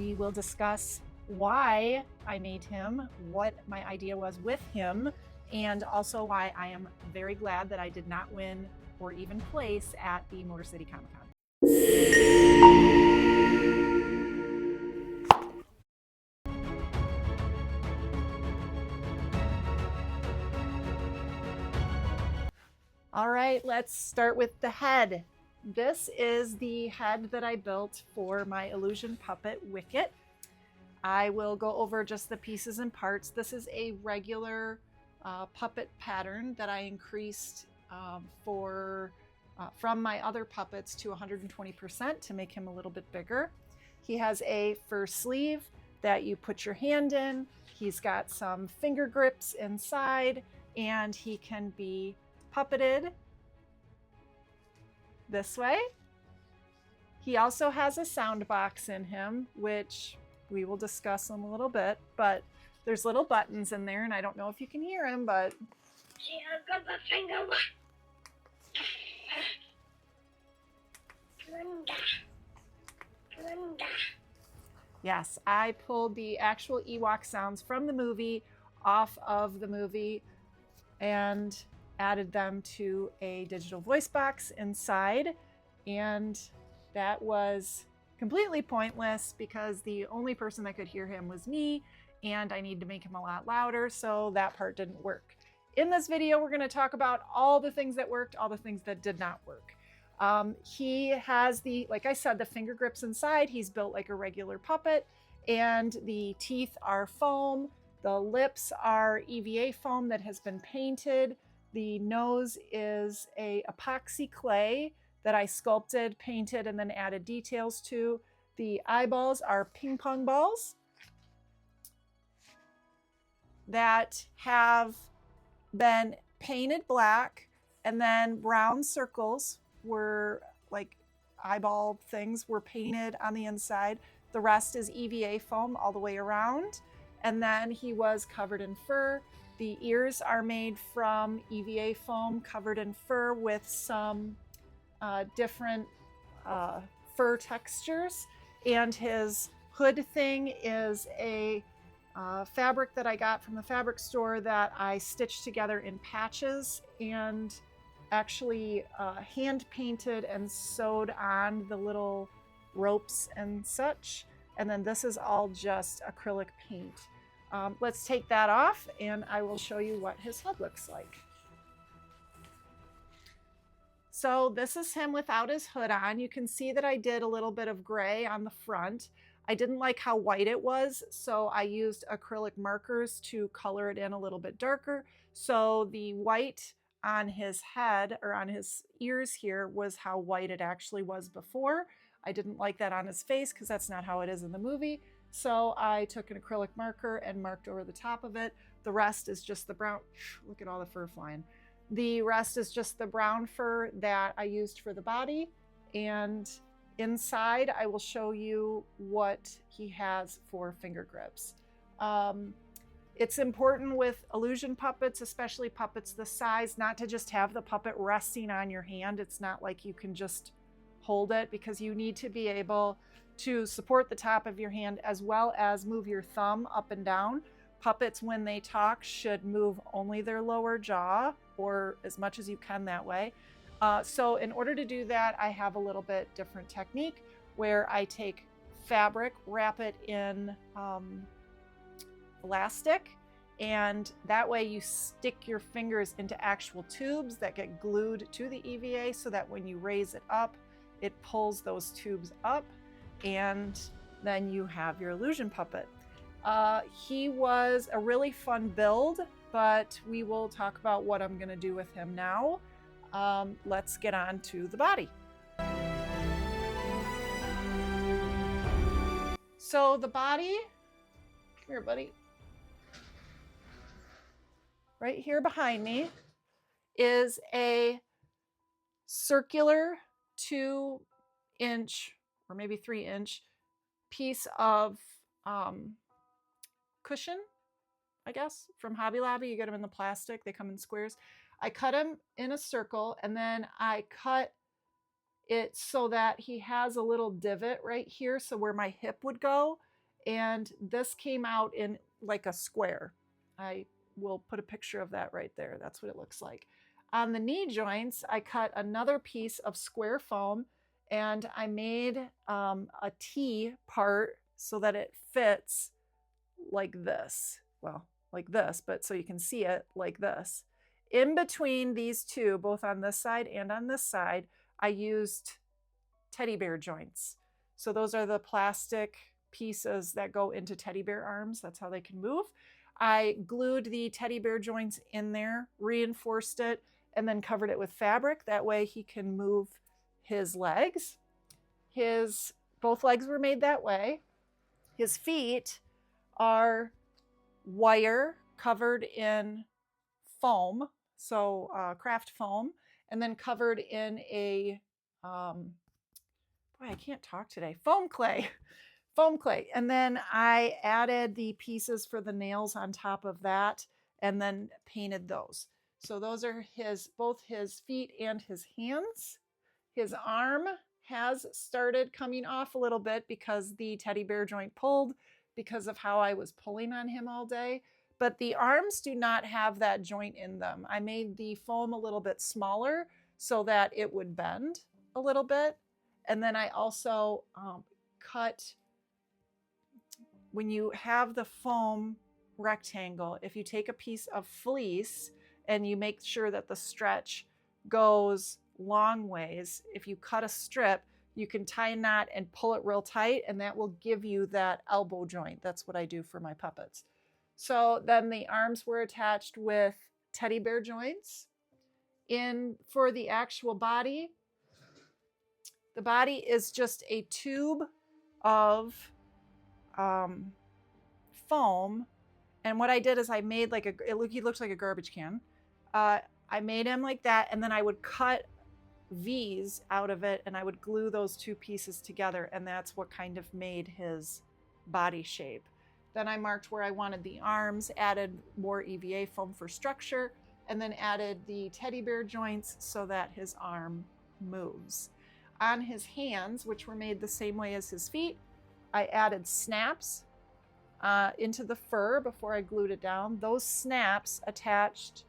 We will discuss why I made him, what my idea was with him, and also why I am very glad that I did not win or even place at the Motor City Comic Con. All right, let's start with the head. This is the head that I built for my illusion puppet, Wicket. I will go over just the pieces and parts. This is a regular puppet pattern that I increased from my other puppets to 120% to make him a little bit bigger. He has a fur sleeve that you put your hand in. He's got some finger grips inside, and he can be puppeted this way. He also has a sound box in him, which we will discuss in a little bit, but there's little buttons in there, and I don't know if you can hear him, but yes, I pulled the actual Ewok sounds from the movie off of the movie and added them to a digital voice box inside, and that was completely pointless because the only person that could hear him was me, and I need to make him a lot louder, so that part didn't work. In this video, we're going to talk about all the things that worked, all the things that did not work. He has like I said, the finger grips inside. He's built like a regular puppet, and the teeth are foam. The lips are EVA foam that has been painted. The nose is a epoxy clay that I sculpted, painted, and then added details to. The eyeballs are ping pong balls that have been painted black, and then brown circles were like eyeball things were painted on the inside. The rest is EVA foam all the way around. And then he was covered in fur. The ears are made from EVA foam covered in fur with some different fur textures. And his hood thing is a fabric that I got from the fabric store that I stitched together in patches and actually hand painted and sewed on the little ropes and such. And then this is all just acrylic paint. Let's take that off and I will show you what his head looks like. So this is him without his hood on. You can see that I did a little bit of gray on the front. I didn't like how white it was, so I used acrylic markers to color it in a little bit darker. So the white on his head or on his ears here was how white it actually was before. I didn't like that on his face because that's not how it is in the movie. So I took an acrylic marker and marked over the top of it. The rest is just the brown. Look at all the fur flying. The rest is just the brown fur that I used for the body. And inside, I will show you what he has for finger grips. It's important with illusion puppets, especially puppets this size, not to just have the puppet resting on your hand. It's not like you can just hold it, because you need to be able to support the top of your hand as well as move your thumb up and down. Puppets, when they talk, should move only their lower jaw, or as much as you can that way. So in order to do that, I have a little bit different technique where I take fabric, wrap it in elastic, and that way you stick your fingers into actual tubes that get glued to the EVA, so that when you raise it up, it pulls those tubes up, and then you have your illusion puppet. He was a really fun build, but we will talk about what I'm going to do with him now. Let's get on to the body. So the body, come here, buddy. Right here behind me is a circular 2-inch or maybe 3-inch piece of cushion, I guess, from Hobby Lobby. You get them in the plastic, they come in squares. I cut him in a circle, and then I cut it so that he has a little divot right here, so where my hip would go. And this came out in like a square. I will put a picture of that right there. That's what it looks like. On the knee joints, I cut another piece of square foam, and I made a T part so that it fits like this. Well, like this, but so you can see it like this. In between these two, both on this side and on this side, I used teddy bear joints. So those are the plastic pieces that go into teddy bear arms. That's how they can move. I glued the teddy bear joints in there, reinforced it, and then covered it with fabric. That way he can move his legs. Both legs were made that way. His feet are wire covered in foam, so craft foam, and then covered in a, boy, I can't talk today, foam clay. And then I added the pieces for the nails on top of that and then painted those. So those are both his feet and his hands. His arm has started coming off a little bit because the teddy bear joint pulled because of how I was pulling on him all day. But the arms do not have that joint in them. I made the foam a little bit smaller so that it would bend a little bit. And then I also cut, when you have the foam rectangle, if you take a piece of fleece and you make sure that the stretch goes long ways, if you cut a strip, you can tie a knot and pull it real tight, and that will give you that elbow joint. That's what I do for my puppets. So then the arms were attached with teddy bear joints. For the actual body, the body is just a tube of foam. And what I did is I made he looks like a garbage can. I made him like that, and then I would cut V's out of it, and I would glue those two pieces together, and that's what kind of made his body shape. Then I marked where I wanted the arms, added more EVA foam for structure, and then added the teddy bear joints so that his arm moves. On his hands, which were made the same way as his feet, I added snaps into the fur before I glued it down. Those snaps attached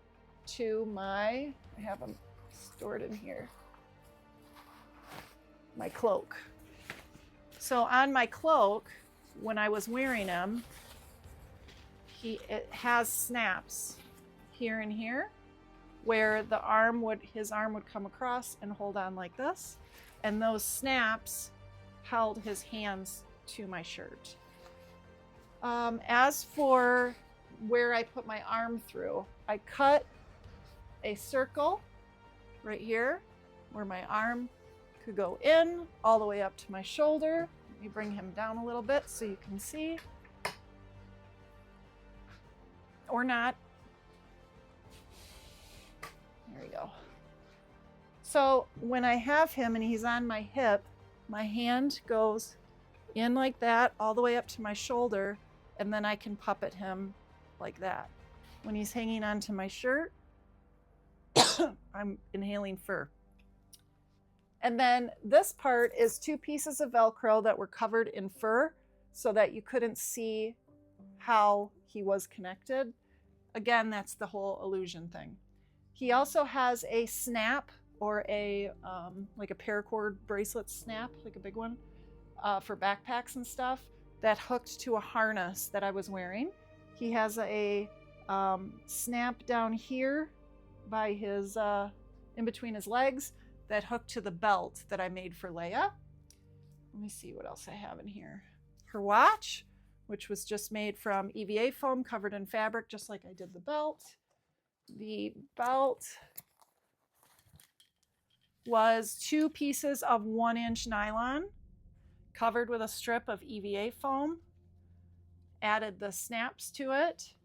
to I have them stored in here, my cloak. So on my cloak, when I was wearing him, it has snaps here and here where his arm would come across and hold on like this. And those snaps held his hands to my shirt. As for where I put my arm through, I cut a circle right here where my arm could go in all the way up to my shoulder. Let me bring him down a little bit so you can see. Or not. There we go. So when I have him and he's on my hip, my hand goes in like that all the way up to my shoulder, and then I can puppet him like that. When he's hanging onto my shirt, I'm inhaling fur. And then this part is two pieces of Velcro that were covered in fur so that you couldn't see how he was connected. Again, that's the whole illusion thing. He also has a snap, or like a paracord bracelet snap, like a big one, for backpacks and stuff, that hooked to a harness that I was wearing. He has a snap down here by his, in between his legs, that hooked to the belt that I made for Leia. Let me see what else I have in here. Her watch, which was just made from EVA foam covered in fabric, just like I did the belt. The belt was two pieces of 1-inch nylon covered with a strip of EVA foam. Added the snaps to it.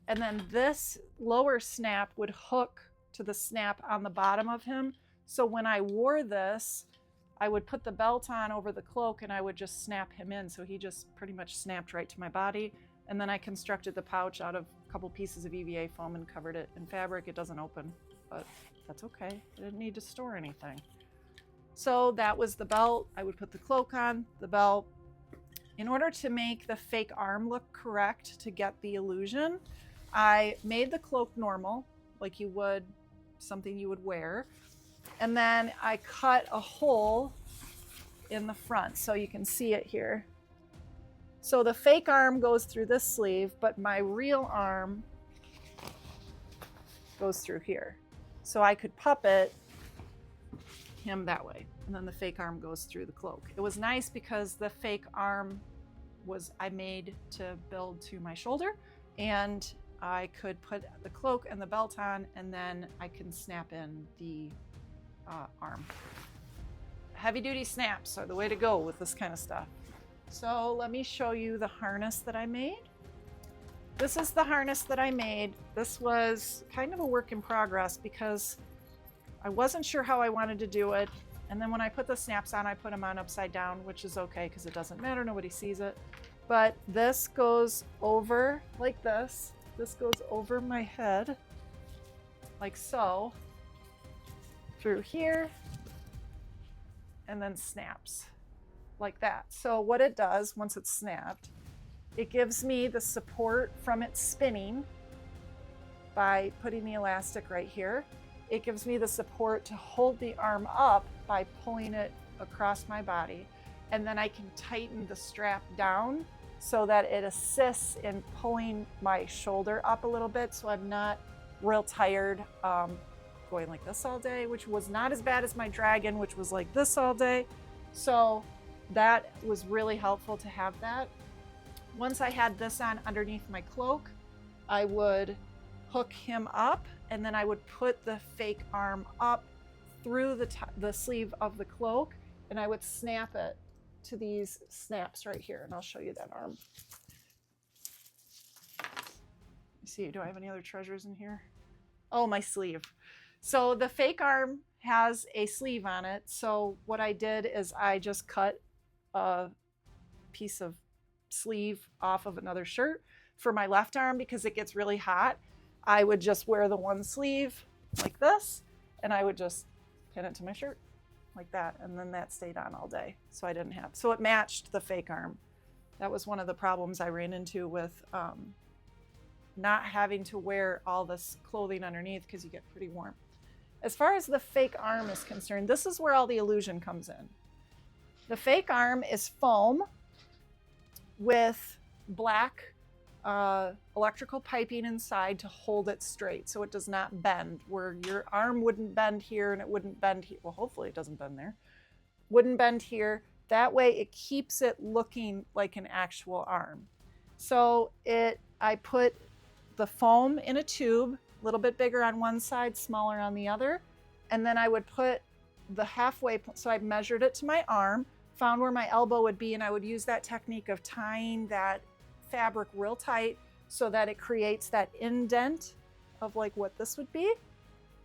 And then this lower snap would hook to the snap on the bottom of him. So when I wore this, I would put the belt on over the cloak and I would just snap him in. So he just pretty much snapped right to my body. And then I constructed the pouch out of a couple pieces of EVA foam and covered it in fabric. It doesn't open, but that's okay. I didn't need to store anything. So that was the belt. I would put the cloak on, the belt. In order to make the fake arm look correct to get the illusion, I made the cloak normal, like you would something you would wear. And then I cut a hole in the front so you can see it here. So the fake arm goes through this sleeve, but my real arm goes through here. So I could puppet him that way. And then the fake arm goes through the cloak. It was nice because the fake arm I made to build to my shoulder, and I could put the cloak and the belt on, and then I can snap in the arm. Heavy duty snaps are the way to go with this kind of stuff. So let me show you the harness that I made. This is the harness that I made. This was kind of a work in progress because I wasn't sure how I wanted to do it. And then when I put the snaps on, I put them on upside down, which is okay because it doesn't matter, nobody sees it. But this goes over like this. This goes over my head, like so, through here, and then snaps like that. So what it does once it's snapped, it gives me the support from it spinning by putting the elastic right here. It gives me the support to hold the arm up by pulling it across my body. And then I can tighten the strap down so that it assists in pulling my shoulder up a little bit so I'm not real tired going like this all day, which was not as bad as my dragon, which was like this all day. So that was really helpful to have that. Once I had this on underneath my cloak, I would hook him up, and then I would put the fake arm up through the sleeve of the cloak, and I would snap it to these snaps right here, and I'll show you that arm. Let's see, do I have any other treasures in here? Oh, my sleeve. So the fake arm has a sleeve on it, so what I did is I just cut a piece of sleeve off of another shirt for my left arm because it gets really hot. I would just wear the one sleeve like this, and I would just pin it to my shirt like that, and then that stayed on all day. So it matched the fake arm. That was one of the problems I ran into with not having to wear all this clothing underneath because you get pretty warm. As far as the fake arm is concerned, this is where all the illusion comes in. The fake arm is foam with black electrical piping inside to hold it straight so it does not bend, where your arm wouldn't bend here and it wouldn't bend here. Well, hopefully it doesn't bend there. Wouldn't bend here. That way it keeps it looking like an actual arm. So I put the foam in a tube, a little bit bigger on one side, smaller on the other, and then I would put the halfway, so I measured it to my arm, found where my elbow would be, and I would use that technique of tying that fabric real tight so that it creates that indent of like what this would be.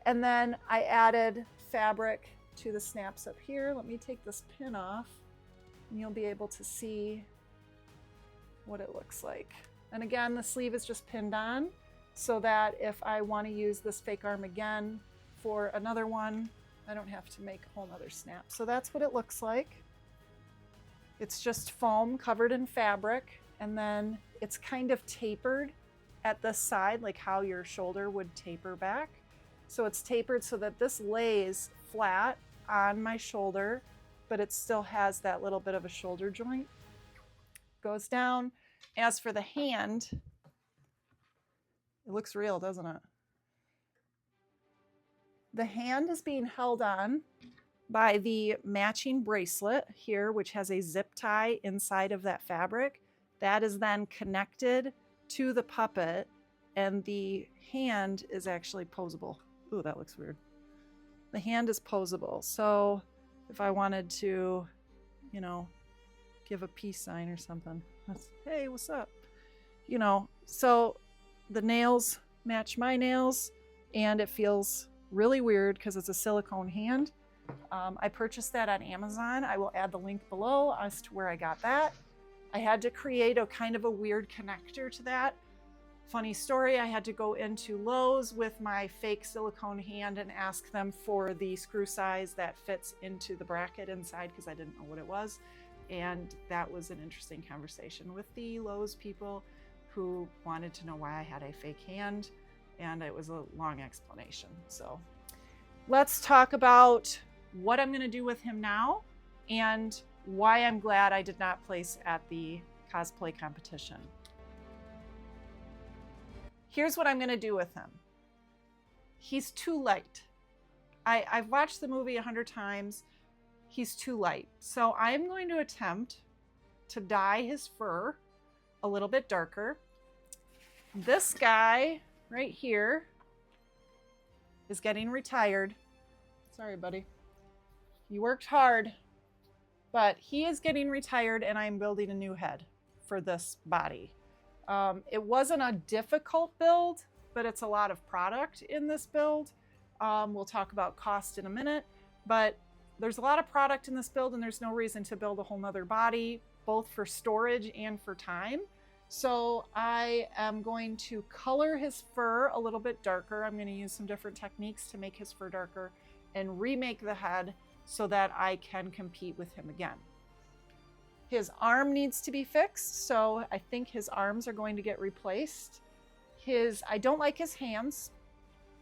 And then I added fabric to the snaps up here. Let me take this pin off and you'll be able to see what it looks like. And again, the sleeve is just pinned on so that if I want to use this fake arm again for another one, I don't have to make a whole nother snap. So that's what it looks like. It's just foam covered in fabric, and then it's kind of tapered at the side, like how your shoulder would taper back. So it's tapered so that this lays flat on my shoulder, but it still has that little bit of a shoulder joint. Goes down. As for the hand, it looks real, doesn't it? The hand is being held on by the matching bracelet here, which has a zip tie inside of that fabric. That is then connected to the puppet, and the hand is actually posable. Ooh, that looks weird. The hand is posable. So if I wanted to, you know, give a peace sign or something, that's, hey, what's up? You know, so the nails match my nails, and it feels really weird because it's a silicone hand. I purchased that on Amazon. I will add the link below as to where I got that. I had to create a kind of a weird connector to that. Funny story, I had to go into Lowe's with my fake silicone hand and ask them for the screw size that fits into the bracket inside because I didn't know what it was. And that was an interesting conversation with the Lowe's people who wanted to know why I had a fake hand, and it was a long explanation. So let's talk about what I'm gonna do with him now and why I'm glad I did not place at the cosplay competition. Here's what I'm gonna do with him. He's too light. I've watched the movie 100 times. He's too light. So I'm going to attempt to dye his fur a little bit darker. This guy right here is getting retired. Sorry, buddy. You worked hard, but he is getting retired, and I'm building a new head for this body. It wasn't a difficult build, but it's a lot of product in this build. We'll talk about cost in a minute, but there's a lot of product in this build, and there's no reason to build a whole nother body, both for storage and for time. So I am going to color his fur a little bit darker. I'm going to use some different techniques to make his fur darker and remake the head so that I can compete with him again. His arm needs to be fixed, so I think his arms are going to get replaced. I don't like his hands.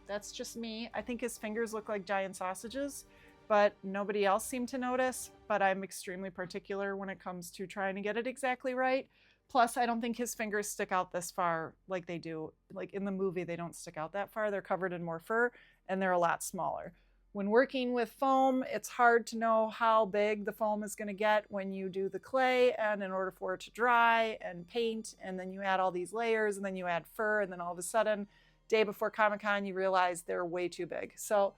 That's just me. I think his fingers look like giant sausages, but nobody else seemed to notice. But I'm extremely particular when it comes to trying to get it exactly right. Plus, I don't think his fingers stick out this far like they do. Like in the movie, they don't stick out that far. They're covered in more fur, and they're a lot smaller. When working with foam, it's hard to know how big the foam is going to get when you do the clay, and in order for it to dry and paint, and then you add all these layers, and then you add fur, and then all of a sudden, day before Comic-Con, you realize they're way too big. So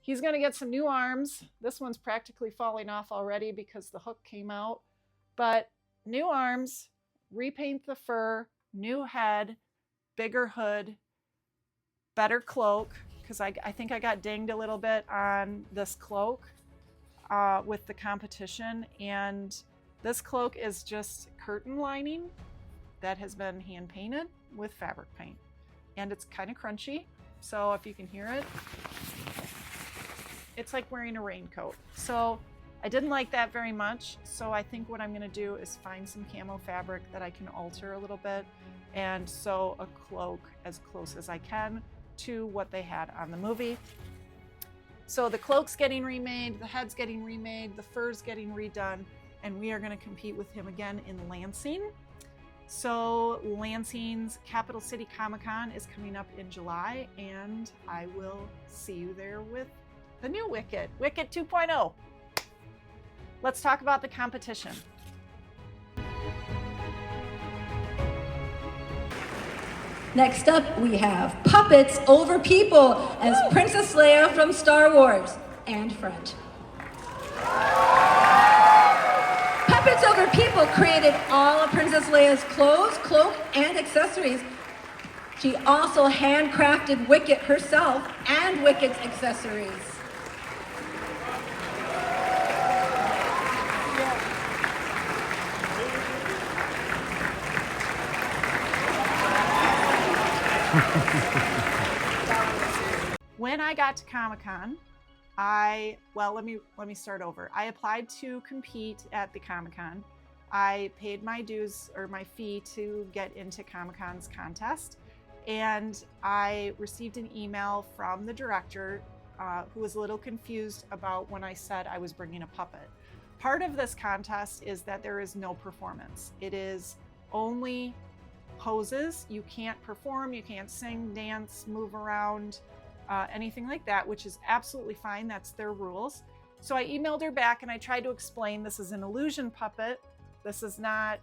he's going to get some new arms. This one's practically falling off already because the hook came out. But new arms, repaint the fur, new head, bigger hood, better cloak, because I think I got dinged a little bit on this cloak with the competition. And this cloak is just curtain lining that has been hand painted with fabric paint. And it's kind of crunchy, so if you can hear it, it's like wearing a raincoat. So I didn't like that very much, so I think what I'm gonna do is find some camo fabric that I can alter a little bit and sew a cloak as close as I can to what they had on the movie. So the cloak's getting remade, the head's getting remade, the fur's getting redone, and we are gonna compete with him again in Lansing. So Lansing's Capital City Comic-Con is coming up in July, and I will see you there with the new Wicket, Wicket 2.0. Let's talk about the competition. Next up, we have Puppets Over People as Princess Leia from Star Wars and French. Puppets Over People created all of Princess Leia's clothes, cloak, and accessories. She also handcrafted Wicket herself and Wicket's accessories. When I got to Comic-Con, let me start over. I applied to compete at the Comic-Con. I paid my dues or my fee to get into Comic-Con's contest, and I received an email from the director who was a little confused about when I said I was bringing a puppet. Part of this contest is that there is no performance. It is only poses. You can't perform, you can't sing, dance, move around, anything like that, which is absolutely fine. That's their rules. So I emailed her back and I tried to explain this is an illusion puppet. This is not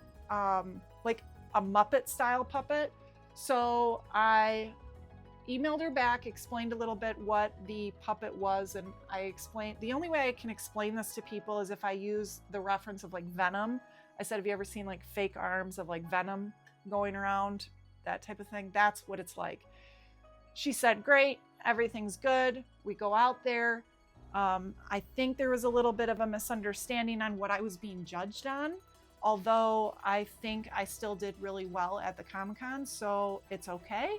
like a Muppet style puppet. So I emailed her back, explained a little bit what the puppet was, and I explained, the only way I can explain this to people is if I use the reference of like Venom. I said, have you ever seen like fake arms of like Venom going around, that type of thing? That's what it's like. She said, great, everything's good. We go out there. I think there was a little bit of a misunderstanding on what I was being judged on, although I think I still did really well at the Comic-Con, so it's okay.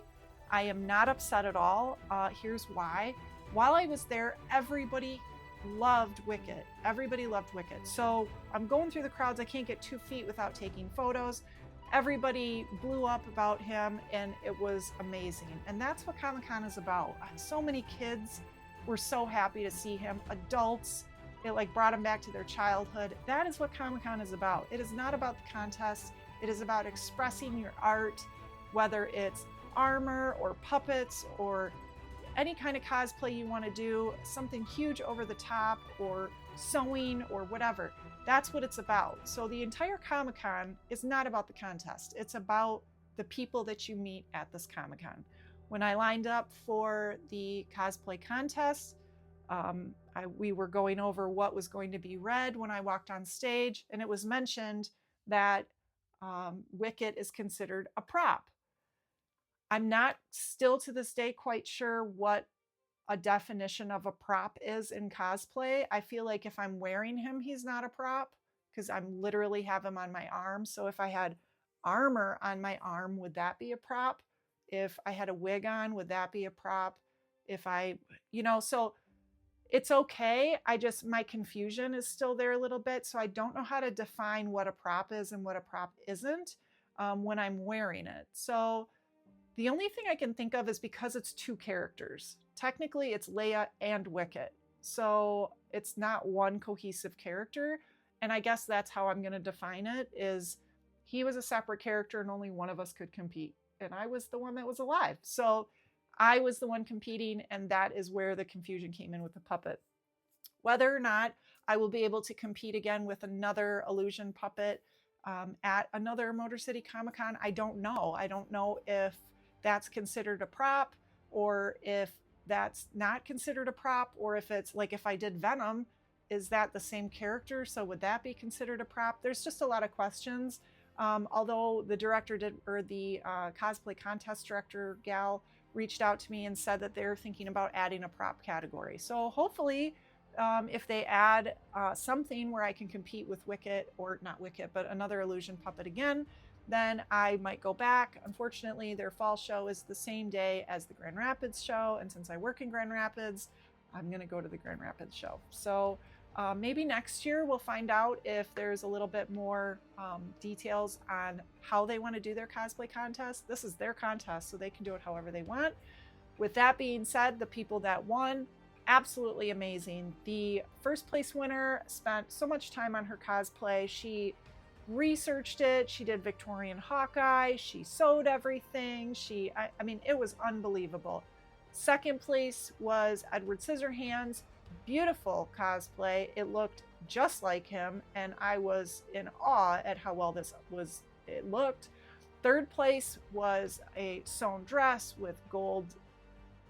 I am not upset at all. Here's why. While I was there, everybody loved Wicket. Everybody loved Wicket. So I'm going through the crowds. I can't get 2 feet without taking photos. Everybody blew up about him, and it was amazing. And that's what Comic-Con is about. So many kids were so happy to see him. Adults, it like brought them back to their childhood. That is what Comic-Con is about. It is not about the contest. It is about expressing your art, whether it's armor or puppets or any kind of cosplay you want to do, something huge over the top or sewing or whatever. That's what it's about. So the entire Comic-Con is not about the contest. It's about the people that you meet at this Comic-Con. When I lined up for the cosplay contest, we were going over what was going to be read when I walked on stage, and it was mentioned that Wicket is considered a prop. I'm not still to this day quite sure what a definition of a prop is in cosplay. I feel like if I'm wearing him, he's not a prop because I'm literally have him on my arm. So if I had armor on my arm, would that be a prop? If I had a wig on, would that be a prop? If I, so it's okay. My confusion is still there a little bit. So I don't know how to define what a prop is and what a prop isn't when I'm wearing it. So the only thing I can think of is because it's 2 characters. Technically, it's Leia and Wicket. So it's not one cohesive character. And I guess that's how I'm going to define it, is he was a separate character and only one of us could compete. And I was the one that was alive. So I was the one competing, and that is where the confusion came in with the puppet. Whether or not I will be able to compete again with another illusion puppet at another Motor City Comic-Con, I don't know. I don't know if that's considered a prop or if that's not considered a prop, or if it's like if I did Venom, is that the same character? So would that be considered a prop? There's just a lot of questions. Although the director the cosplay contest director gal reached out to me and said that they're thinking about adding a prop category. So hopefully if they add something where I can compete with Wicket, or not Wicket, but another illusion puppet again, then I might go back. Unfortunately, their fall show is the same day as the Grand Rapids show. And since I work in Grand Rapids, I'm going to go to the Grand Rapids show. So maybe next year we'll find out if there's a little bit more details on how they want to do their cosplay contest. This is their contest, so they can do it however they want. With that being said, the people that won, absolutely amazing. The first place winner spent so much time on her cosplay. She researched it. She did Victorian Hawkeye. She sewed everything. I mean, it was unbelievable. Second place was Edward Scissorhands. Beautiful cosplay. It looked just like him, and I was in awe at how well it looked. Third place was a sewn dress with gold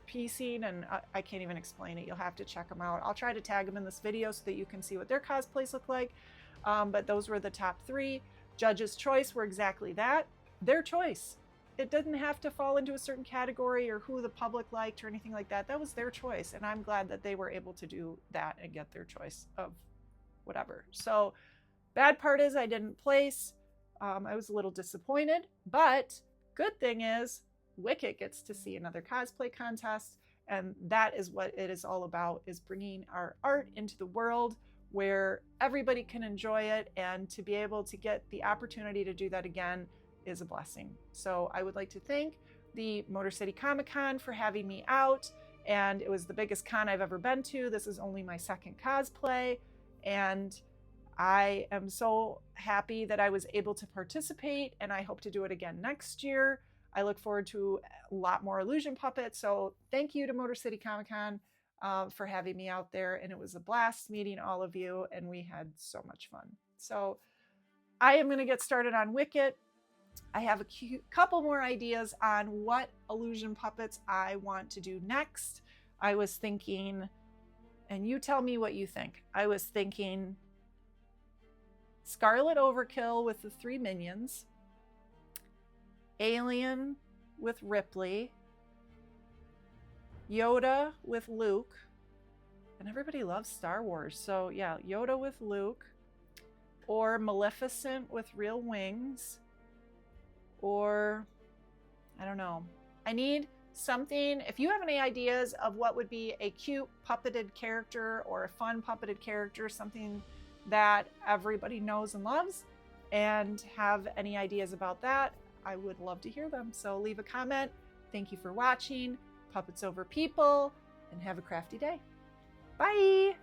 piecing, and I can't even explain it. You'll have to check them out. I'll try to tag them in this video so that you can see what their cosplays look like. But those were the top 3. Judges' choice were exactly that. Their choice. It didn't have to fall into a certain category or who the public liked or anything like that. That was their choice. And I'm glad that they were able to do that and get their choice of whatever. So bad part is I didn't place. I was a little disappointed, but good thing is Wicket gets to see another cosplay contest. And that is what it is all about, is bringing our art into the world where everybody can enjoy it, and to be able to get the opportunity to do that again is a blessing. So I would like to thank the Motor City Comic-Con for having me out, and it was the biggest con I've ever been to. This is only my 2nd cosplay, and I am so happy that I was able to participate, and I hope to do it again next year. I look forward to a lot more illusion puppets. So thank you to Motor City Comic-Con for having me out there, and it was a blast meeting all of you, and we had so much fun. So I am going to get started on Wicket. I have a couple more ideas on what illusion puppets I want to do next. I was thinking, and you tell me what you think. I was thinking Scarlet Overkill with the 3 minions, Alien with Ripley, Yoda with Luke, and everybody loves Star Wars. So yeah, Yoda with Luke, or Maleficent with real wings, or I don't know. I need something. If you have any ideas of what would be a cute puppeted character or a fun puppeted character, something that everybody knows and loves, and have any ideas about that, I would love to hear them. So leave a comment. Thank you for watching Puppets Over People, and have a crafty day. Bye!